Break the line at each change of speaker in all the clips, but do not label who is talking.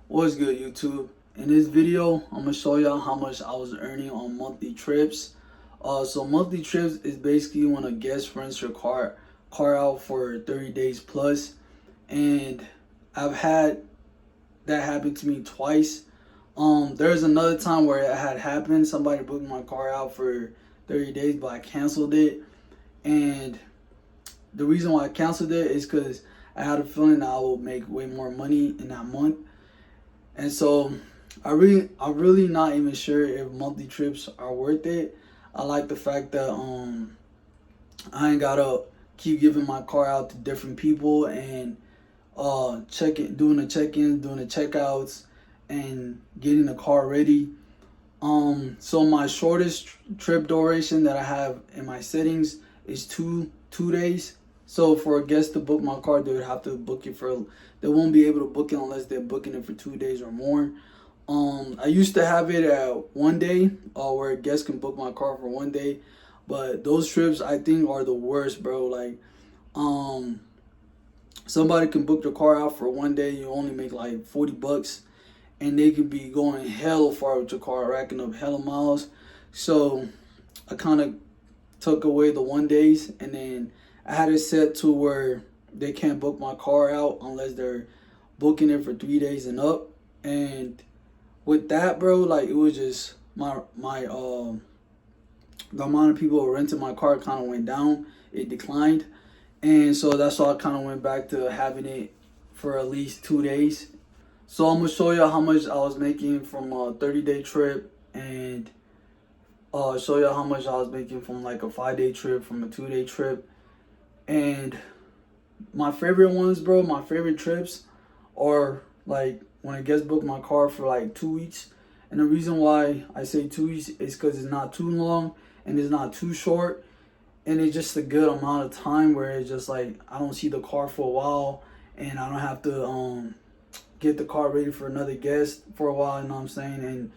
What's good, YouTube? In this video, I'm gonna show y'all how much I was earning on monthly trips. So monthly trips is basically when a guest rents your car out for 30 days plus, and I've had that happen to me twice. There's another time where it had happened. Somebody booked my car out for 30 days, but I canceled it, and the reason why I canceled it is because I had a feeling that I would make way more money in that month. And so I'm really not even sure if monthly trips are worth it. I like the fact that I ain't gotta keep giving my car out to different people and doing the check-ins, doing the checkouts, and getting the car ready. So my shortest trip duration that I have in my settings is two days. So for a guest to book my car, they would have to book it for. They won't be able to book it unless they're booking it for 2 days or more. I used to have it at 1 day, where a guest can book my car for 1 day, but those trips I think are the worst, bro. Like, somebody can book your car out for 1 day, you only make like $40, and they could be going hella far with your car, racking up hella miles. So I kind of took away the 1 days, and then I had it set to where they can't book my car out unless they're booking it for 3 days and up. And with that, bro, like, it was just my the amount of people renting my car kind of went down. It declined, and so that's why I kind of went back to having it for at least 2 days. So I'm gonna show you how much I was making from a 30-day trip, and show you how much I was making from like a 5-day trip, from a 2-day trip. And my favorite ones, bro, my favorite trips are like when a guest booked my car for like 2 weeks. And the reason why I say 2 weeks is because it's not too long and it's not too short. And it's just a good amount of time where it's just like I don't see the car for a while, and I don't have to get the car ready for another guest for a while, you know what I'm saying? And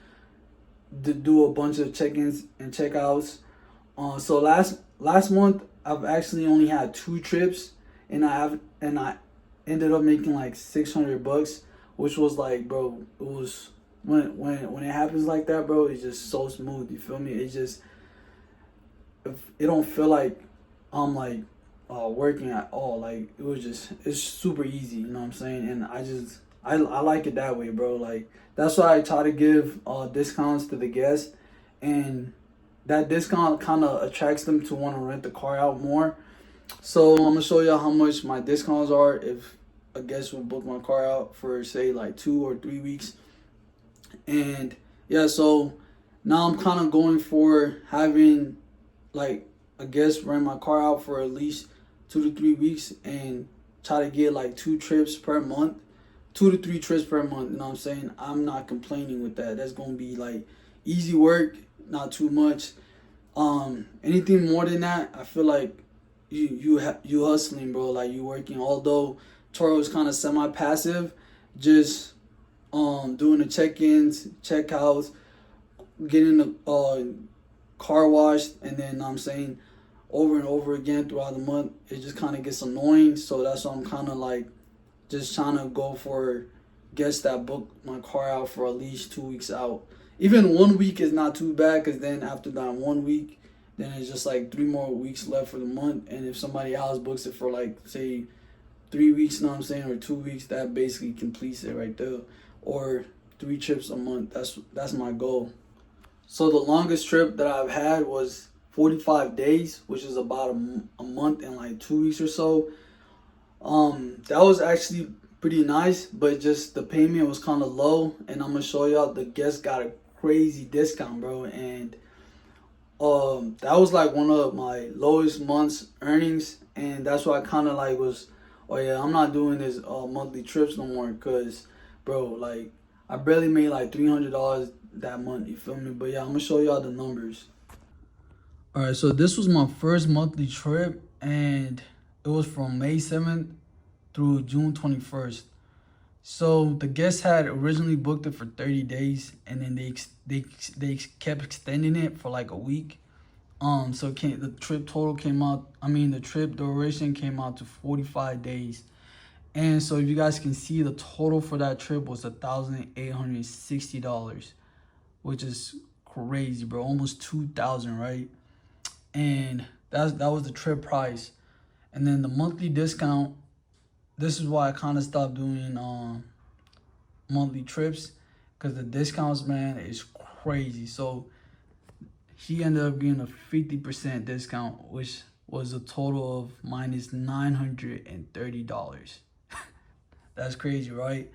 to do a bunch of check-ins and checkouts. So last month I've actually only had 2 trips, and I ended up making like $600, which was like, bro, it was when it happens like that, bro, it's just so smooth. You feel me? It's just, it don't feel like I'm like working at all. Like, it's super easy. You know what I'm saying? And I like it that way, bro. Like, that's why I try to give discounts to the guests, and that discount kind of attracts them to want to rent the car out more. So I'm gonna show y'all how much my discounts are if a guest will book my car out for, say, like 2 or 3 weeks. And yeah, so now I'm kind of going for having like a guest rent my car out for at least 2 to 3 weeks, and try to get like 2 trips per month, 2 to 3 trips per month. You know what I'm saying? I'm not complaining with that. That's gonna be like easy work, not too much. Anything more than that, I feel like you hustling, bro. Like, you working. Although Turo is kind of semi-passive, just doing the check-ins, checkouts, getting the car washed, and then I'm saying over and over again throughout the month, it just kind of gets annoying. So that's why I'm kind of like just trying to go for guests that book my car out for at least 2 weeks out. Even 1 week is not too bad, because then after that 1 week, then it's just like 3 more weeks left for the month. And if somebody else books it for like, say, 3 weeks, you know what I'm saying, or 2 weeks, that basically completes it right there. Or 3 trips a month. That's my goal. So the longest trip that I've had was 45 days, which is about a month and like 2 weeks or so. That was actually pretty nice, but just the payment was kind of low. And I'm gonna show y'all, the guest got a crazy discount, bro. And that was like one of my lowest months earnings, and that's why I kind of like was, oh yeah, I'm not doing this monthly trips no more, because, bro, like, I barely made like $300 that month. You feel me? But yeah, I'm gonna show y'all the numbers. All right, so this was my first monthly trip, and it was from May 7th through June 21st. So the guests had originally booked it for 30 days, and then they kept extending it for like a week. So the trip duration came out to 45 days, And so if you guys can see, the total for that trip was $1,860, which is crazy, bro. Almost 2,000, right? And that was the trip price. And then the monthly discount, this is why I kind of stopped doing monthly trips, because the discounts, man, is crazy. So he ended up getting a 50% discount, which was a total of minus $930. That's crazy, right?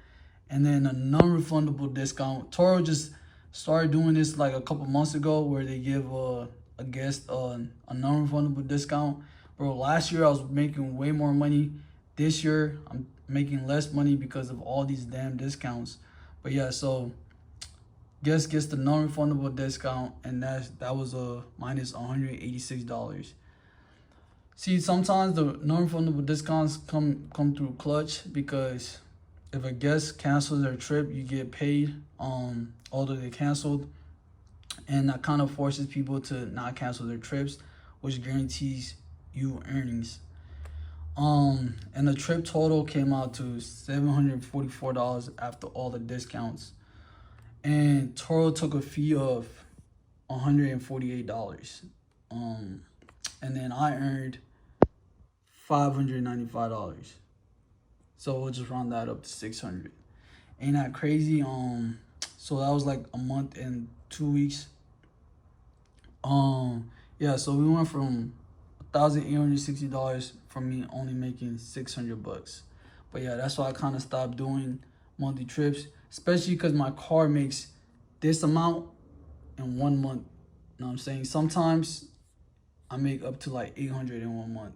And then a non-refundable discount. Turo just started doing this like a couple months ago, where they give a guest a non-refundable discount. Bro, last year I was making way more money. This year I'm making less money because of all these damn discounts. But yeah, so guest gets the non-refundable discount, and that was a minus $186. See, sometimes the non-refundable discounts come through Clutch, because if a guest cancels their trip, you get paid although they canceled, and that kind of forces people to not cancel their trips, which guarantees you earnings. And the trip total came out to $744 after all the discounts, and Turo took a fee of $148. And then I earned $595. So we'll just round that up to 600. Ain't that crazy? So that was like a month and 2 weeks. Yeah, so we went from $1,860 from me only making $600. But yeah, that's why I kind of stopped doing monthly trips, especially because my car makes this amount in 1 month. You know what I'm saying? Sometimes I make up to like 800 in 1 month.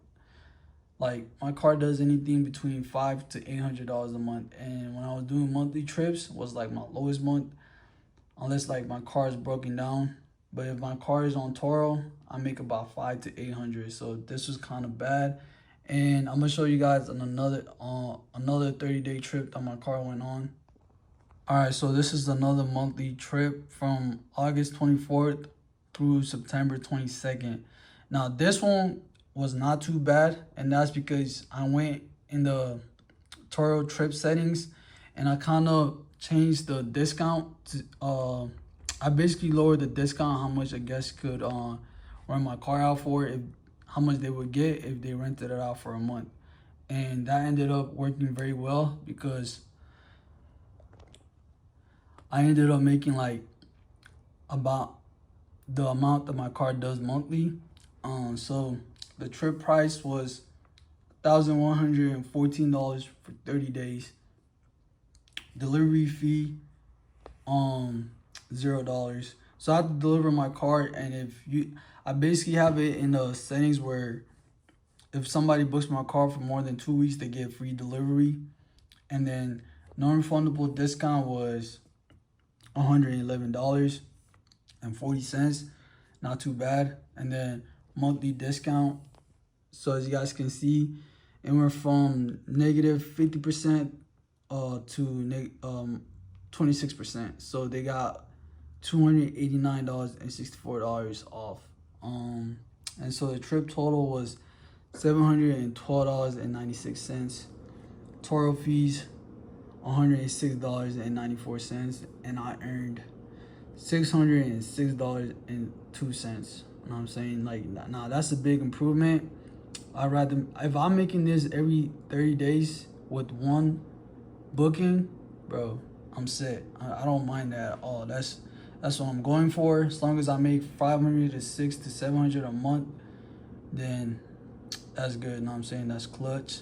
Like, my car does anything between $500 to $800 a month. And when I was doing monthly trips, was like my lowest month, unless like my car is broken down. But if my car is on Turo, I make about $500 to $800. So this was kind of bad. And I'm gonna show you guys another 30-day trip that my car went on. All right, so this is another monthly trip from August 24th through September 22nd. Now this one was not too bad, and that's because I went in the Turo trip settings, and I kind of changed the discount to, I basically lowered the discount, how much a guest could rent my car out for, how much they would get if they rented it out for a month. And that ended up working very well, because I ended up making like about the amount that my car does monthly. So the trip price was $1,114 for 30 days. Delivery fee, $0. So I have to deliver my car, and I basically have it in the settings where if somebody books my car for more than 2 weeks, they get free delivery. And then non-refundable discount was $111.40. Not too bad. And then monthly discount, so as you guys can see, it went from negative 50% to 26%. So they got $289.64 off. And so the trip total was $712.96. Toro fees, $106.94, and I earned $606.02. You know what I'm saying? Like, nah, that's a big improvement. I'd rather, if I'm making this every 30 days with one booking, bro, I'm set. I don't mind that at all. That's what I'm going for. As long as I make 500 to 600 to 700 a month, then that's good. You know what I'm saying? That's clutch.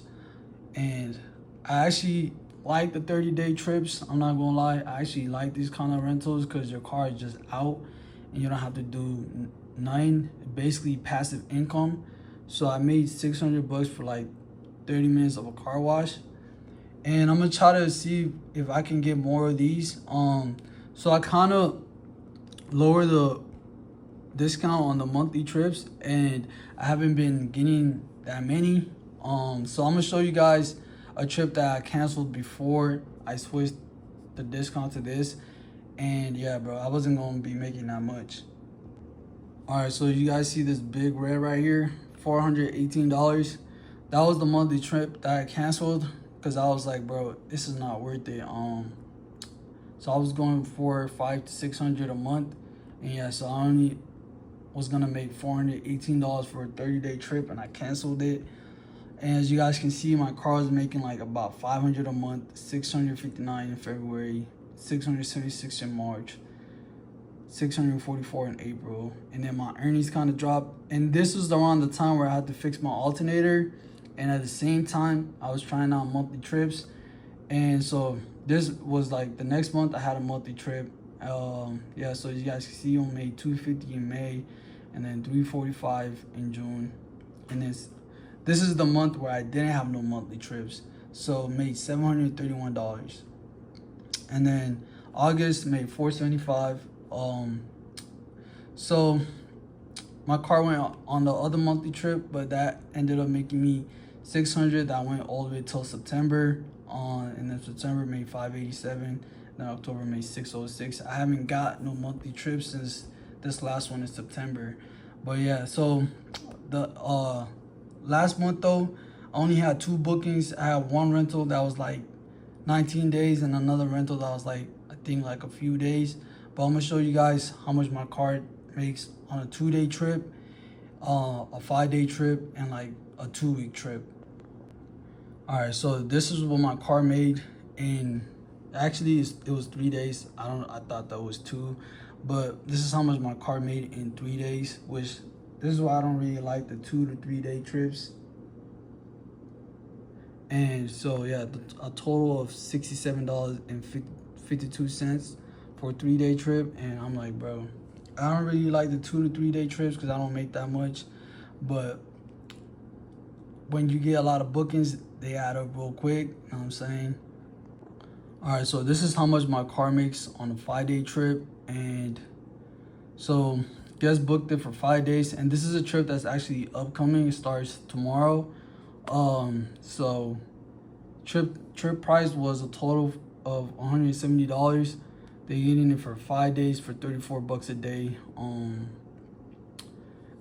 And I actually like the 30-day trips. I'm not gonna lie. I actually like these kind of rentals, because your car is just out and you don't have to do nothing. Basically passive income. So I made $600 for like 30 minutes of a car wash. And I'm gonna try to see if I can get more of these. So I kind of lower the discount on the monthly trips, and I haven't been getting that many. So I'm gonna show you guys a trip that I canceled before I switched the discount to this. And yeah, bro, I wasn't gonna be making that much. All right, so you guys see this big red right here, $418. That was the monthly trip that I canceled. because I was like, bro, this is not worth it. So I was going for 500 to 600 a month, and yeah, so I only was gonna make $418 for a 30-day trip, and I canceled it. And as you guys can see, my car was making like about 500 a month, 659 in February, 676 in March, 644 in April, and then my earnings kind of dropped. And this was around the time where I had to fix my alternator, and at the same time I was trying out monthly trips. And so this was like the next month I had a monthly trip. Yeah, so you guys can see I made 250 in May, and then 345 in June, and then this is the month where I didn't have no monthly trips, so made $731. And then August made 475. So my car went on the other monthly trip, but that ended up making me 600. That went all the way till September. And then September made 587. Then October made 606. I haven't got no monthly trips since this last one in September. But yeah, so the last month though, I only had 2 bookings. I had one rental that was like 19 days and another rental that was like, I think like a few days. But I'm gonna show you guys how much my car makes on a 2-day trip, a 5-day trip, and like a 2-week trip. All right, so this is what my car made in, actually it was 3 days. I thought that was 2, but this is how much my car made in 3 days, which this is why I don't really like the 2 to 3 day trips. And so yeah, a total of $67.52 for a 3-day trip. And I'm like, bro, I don't really like the 2 to 3 day trips because I don't make that much, but when you get a lot of bookings, they add up real quick. You know what I'm saying? All right, so this is how much my car makes on a 5-day trip. And so just booked it for 5 days, and this is a trip that's actually upcoming. It starts tomorrow. So trip price was a total of $170. They're getting it for 5 days for $34 a day.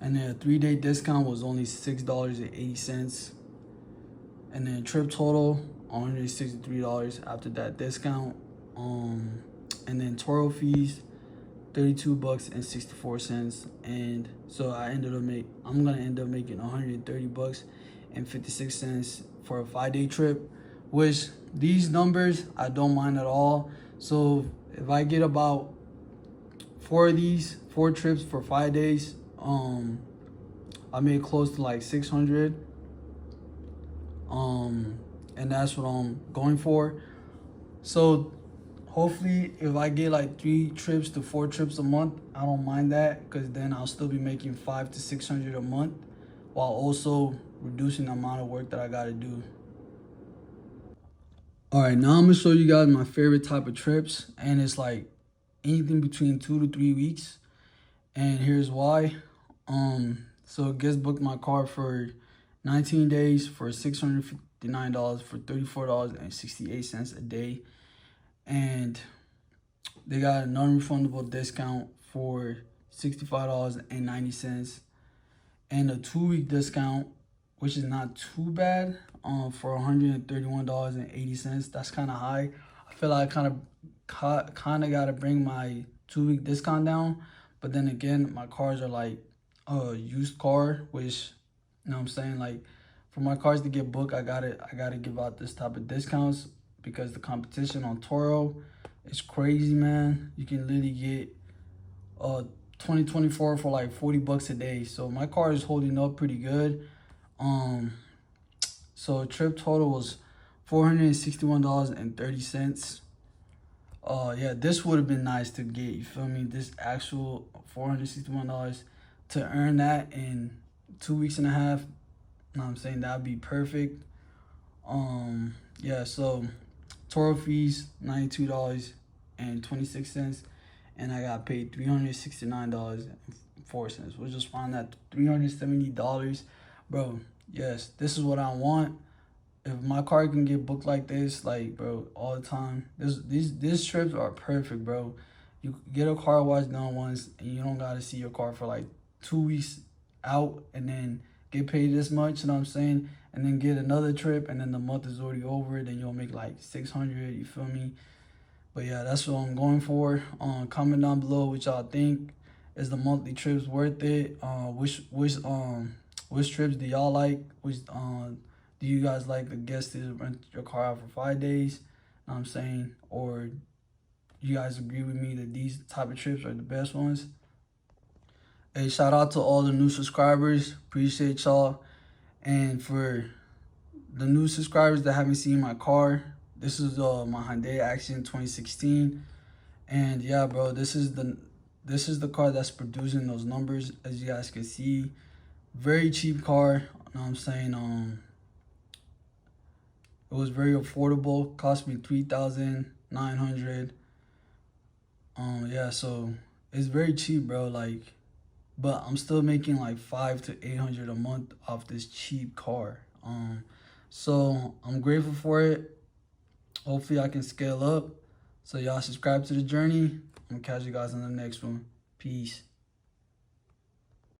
And then a 3-day discount was only $6.80. And then trip total $163 after that discount. And then Turo fees $32.64. And so I'm gonna end up making $130.56 for a 5-day trip, which these numbers I don't mind at all. So if I get about 4 trips for 5 days, I made close to like 600. And that's what I'm going for. So hopefully if I get like 3 trips to 4 trips a month, I don't mind that, because then I'll still be making 500 to 600 a month while also reducing the amount of work that I gotta do. All right, now I'm gonna show you guys my favorite type of trips, and it's like anything between 2 to 3 weeks. And here's why. So guest booked my car for 19 days for $659 for $34.68 a day. And they got a non-refundable discount for $65.90, and a 2-week discount, which is not too bad, for $131.80. That's kind of high. I feel like I kind of got to bring my 2-week discount down. But then again, my cars are like a used car, which, you know what I'm saying, like for my cars to get booked, I gotta give out this type of discounts, because the competition on Turo is crazy, man. You can literally get 2024 for like $40 a day. So my car is holding up pretty good. So trip total was $461.30. Yeah, this would have been nice to get, you feel me? This actual $461 to earn that in 2 weeks and a half. You know what I'm saying? That'd be perfect. Yeah, so Toro fees $92.26, and I got paid $369.04, which is fine at $370. Bro, yes, this is what I want. If my car can get booked like this, like, bro, all the time, these trips are perfect, bro. You get a car wash done once, and you don't gotta see your car for like 2 weeks out, and then get paid this much, you know what I'm saying? And then get another trip, and then the month is already over, then you'll make like 600, you feel me? But yeah, that's what I'm going for. Comment down below what y'all think. Is the monthly trips worth it? Which trips do y'all like? Which do you guys like the guests to rent your car out for 5 days? You know what I'm saying? Or you guys agree with me that these type of trips are the best ones? Hey, shout out to all the new subscribers. Appreciate y'all. And for the new subscribers that haven't seen my car, this is my Hyundai Accent 2016. And yeah, bro, this is the car that's producing those numbers, as you guys can see. Very cheap car, you know what I'm saying? It was very affordable, cost me $3,900. Yeah, so it's very cheap, bro. Like, but I'm still making like 500 to 800 a month off this cheap car. So I'm grateful for it. Hopefully I can scale up. So y'all subscribe to the journey. I'm gonna catch you guys on the next one. Peace.